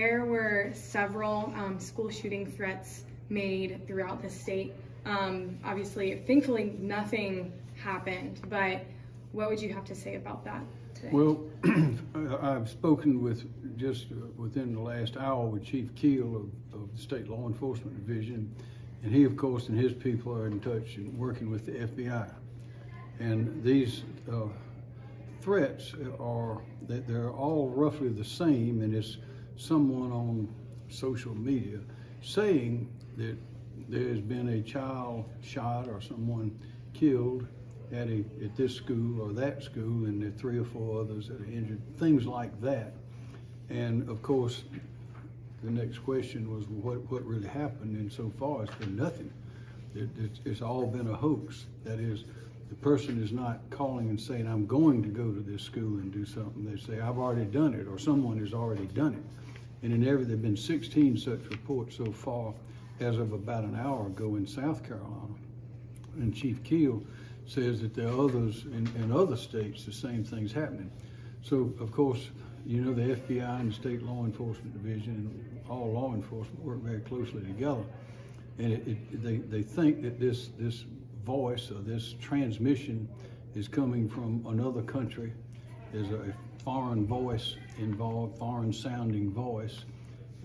There were several school shooting threats made throughout the state. Obviously, thankfully, nothing happened, but what would you have to say about that today? Well, I've spoken with, just within the last hour, with Chief Keel of the State Law Enforcement Division, and he, of course, and his people are in touch and working with the FBI. And these threats they're all roughly the same, and it's someone on social media saying that there's been a child shot or someone killed at this school or that school, and there are 3 or 4 others that are injured, things like that. And of course, the next question was what really happened, and so far it's been nothing. It's all been a hoax. That is, the person is not calling and saying, I'm going to go to this school and do something. They say, I've already done it, or someone has already done it. And there have been 16 such reports so far as of about an hour ago in South Carolina. And Chief Keel says that there are others in other states, the same thing's happening. So, of course, you know, the FBI and the State Law Enforcement Division and all law enforcement work very closely together. And they think that this voice or this transmission is coming from another country. There's a foreign voice involved, foreign sounding voice,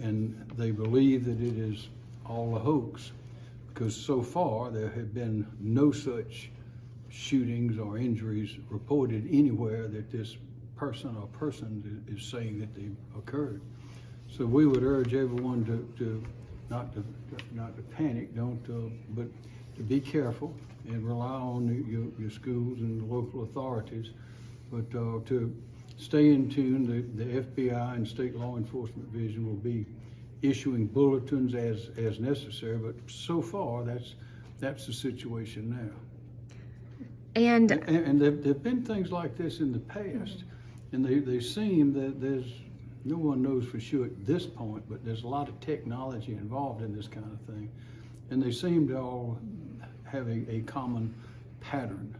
and they believe that it is all a hoax, because so far there have been no such shootings or injuries reported anywhere that this person or persons is saying that they occurred. So we would urge everyone to not to panic, but to be careful and rely on your schools and the local authorities, but to stay in tune. The FBI and State Law Enforcement Division will be issuing bulletins as necessary, but so far that's the situation now. And there've been things like this in the past, and they seem that no one knows for sure at this point, but there's a lot of technology involved in this kind of thing, and they seem to all have a common pattern.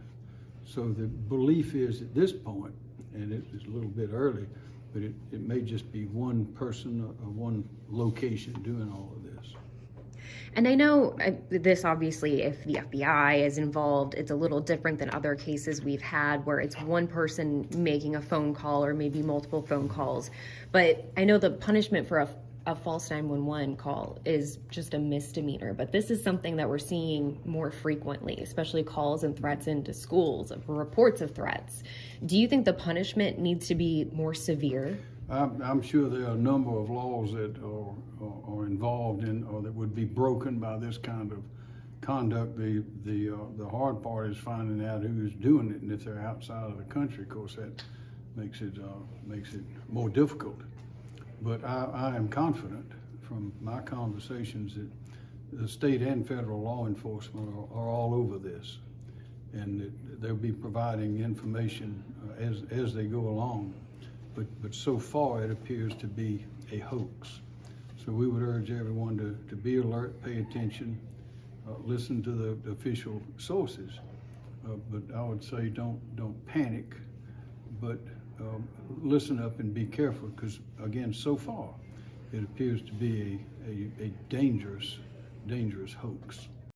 So the belief is at this point, and it's a little bit early, but it may just be one person or one location doing all of this. And I know this, obviously, if the FBI is involved, it's a little different than other cases we've had where it's one person making a phone call or maybe multiple phone calls. But I know the punishment for a false 911 call is just a misdemeanor, but this is something that we're seeing more frequently, especially calls and threats into schools, reports of threats. Do you think the punishment needs to be more severe? I'm sure there are a number of laws that are involved in, or that would be broken by this kind of conduct. The hard part is finding out who's doing it, and if they're outside of the country, of course, that makes it more difficult. But I am confident from my conversations that the state and federal law enforcement are all over this, and that they'll be providing information as they go along. But so far it appears to be a hoax. So we would urge everyone to be alert, pay attention, listen to the official sources. But I would say don't panic, but listen up and be careful, because again, so far it appears to be a dangerous hoax.